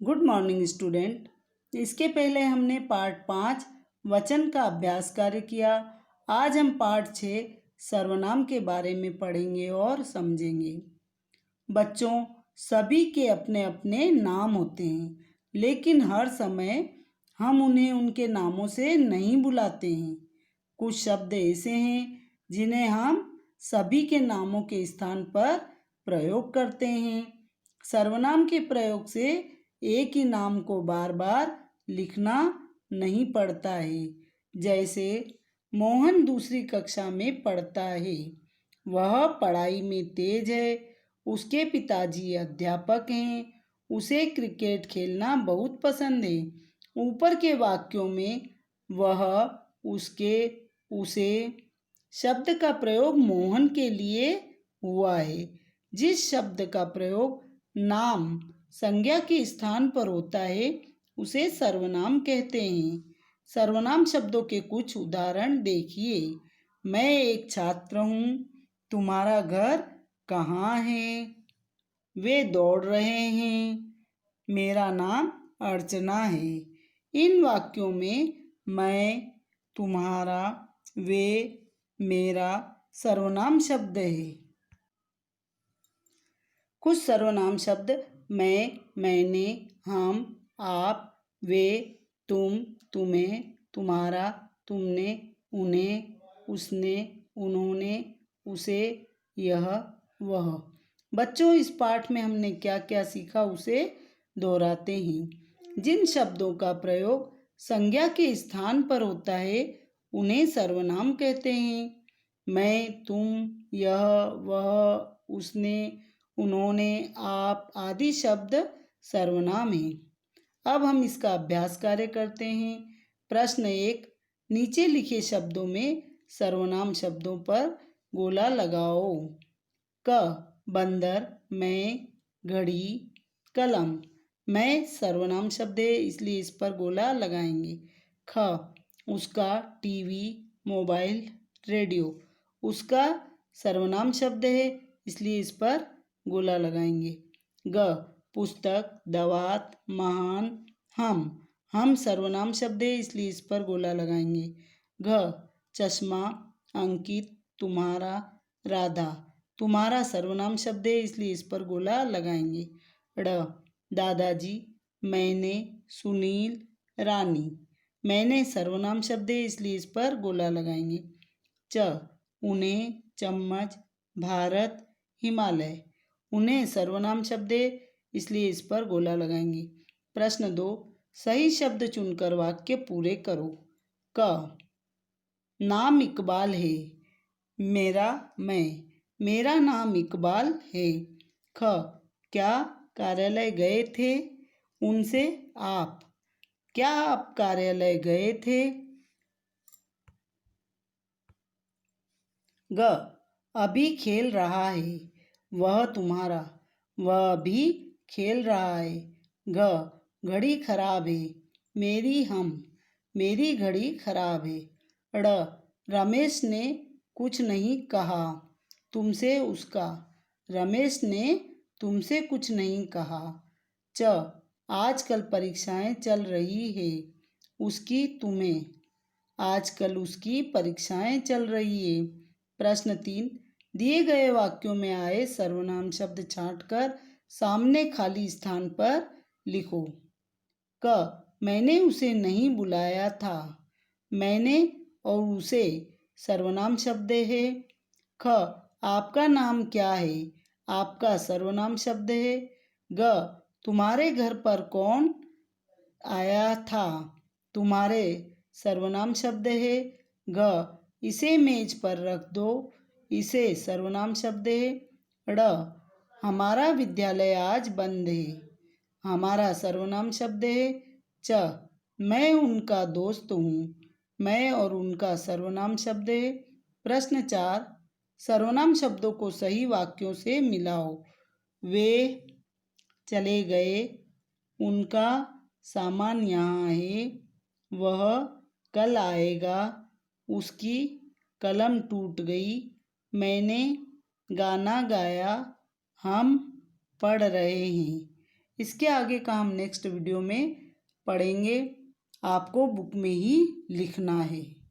Good morning student. इसके पहले हमने पार्ट 5 वचन का अभ्यास कार्य किया। आज हम पार्ट 6 सर्वनाम के बारे में पढ़ेंगे और समझेंगे। बच्चों, सभी के अपने अपने नाम होते हैं, लेकिन हर समय हम उन्हें उनके नामों से नहीं बुलाते हैं। कुछ शब्द ऐसे हैं जिन्हें हम सभी के नामों के स्थान पर प्रयोग करते हैं। सर्वनाम के प्रयोग से एक ही नाम को बार बार लिखना नहीं पड़ता है। जैसे मोहन दूसरी कक्षा में पढ़ता है, वह पढ़ाई में तेज है, उसके पिताजी अध्यापक हैं, उसे क्रिकेट खेलना बहुत पसंद है। ऊपर के वाक्यों में वह, उसके, उसे शब्द का प्रयोग मोहन के लिए हुआ है। जिस शब्द का प्रयोग नाम संज्ञा के स्थान पर होता है उसे सर्वनाम कहते हैं। सर्वनाम शब्दों के कुछ उदाहरण देखिए। मैं एक छात्र हूँ, तुम्हारा घर कहाँ है, वे दौड़ रहे हैं, मेरा नाम अर्चना है। इन वाक्यों में मैं, तुम्हारा, वे, मेरा सर्वनाम शब्द है। कुछ सर्वनाम शब्द मैं, मैंने, हम, आप, वे, तुम, तुम्हें, तुम्हारा, तुमने, उन्हें, उसने, उन्होंने, उसे, यह, वह। बच्चों, इस पाठ में हमने क्या क्या सीखा उसे दोहराते हैं। जिन शब्दों का प्रयोग संज्ञा के स्थान पर होता है उन्हें सर्वनाम कहते हैं। मैं, तुम, यह, वह, उसने, उन्होंने, आप आदि शब्द सर्वनाम हैं। अब हम इसका अभ्यास कार्य करते हैं। प्रश्न 1, नीचे लिखे शब्दों में सर्वनाम शब्दों पर गोला लगाओ। क, बंदर, मैं, घड़ी, कलम। मैं सर्वनाम शब्द है इसलिए इस पर गोला लगाएंगे। ख, उसका, टीवी, मोबाइल, रेडियो। उसका सर्वनाम शब्द है इसलिए इस पर गोला लगाएंगे। ग, पुस्तक, दवात, महान, हम सर्वनाम शब्द है इसलिए इस पर गोला लगाएंगे। घ, चश्मा, अंकित, तुम्हारा, राधा। तुम्हारा सर्वनाम शब्द है इसलिए इस पर गोला लगाएंगे। ड़, दादाजी, मैंने, सुनील, रानी। मैंने सर्वनाम शब्द है इसलिए इस पर गोला लगाएंगे। च, उन्हें, चम्मच, भारत, हिमालय। उन्हें सर्वनाम शब्द है इसलिए इस पर गोला लगाएंगे। प्रश्न 2, सही शब्द चुनकर वाक्य पूरे करो। क, नाम इकबाल है, मेरा, मैं। मेरा नाम इकबाल है। ख, क्या कार्यालय गए थे, उनसे, आप। क्या आप कार्यालय गए थे। ग, अभी खेल रहा है, वह, तुम्हारा, वह अभी खेल रहा है। घ, घड़ी खराब है, मेरी, हम। मेरी घड़ी खराब है। ड़, रमेश ने कुछ नहीं कहा, तुमसे, उसका। रमेश ने तुमसे कुछ नहीं कहा। च, आजकल परीक्षाएं चल रही है, उसकी, तुम्हें। आजकल उसकी परीक्षाएं चल रही है। प्रश्न 3, दिए गए वाक्यों में आए सर्वनाम शब्द छांटकर सामने खाली स्थान पर लिखो। क, मैंने उसे नहीं बुलाया था। मैंने और उसे सर्वनाम शब्द है। ख, आपका नाम क्या है, आपका सर्वनाम शब्द है। ग, तुम्हारे घर पर कौन आया था, तुम्हारे सर्वनाम शब्द है। घ, इसे मेज पर रख दो, इसे सर्वनाम शब्द है। ड़, हमारा विद्यालय आज बंद है, हमारा सर्वनाम शब्द है। च, मैं उनका दोस्त हूँ, मैं और उनका सर्वनाम शब्द है। प्रश्न 4, सर्वनाम शब्दों को सही वाक्यों से मिलाओ। वे चले गए, उनका सामान यहाँ है, वह कल आएगा, उसकी कलम टूट गई, मैंने गाना गाया, हम पढ़ रहे हैं। इसके आगे का हम नेक्स्ट वीडियो में पढ़ेंगे। आपको बुक में ही लिखना है।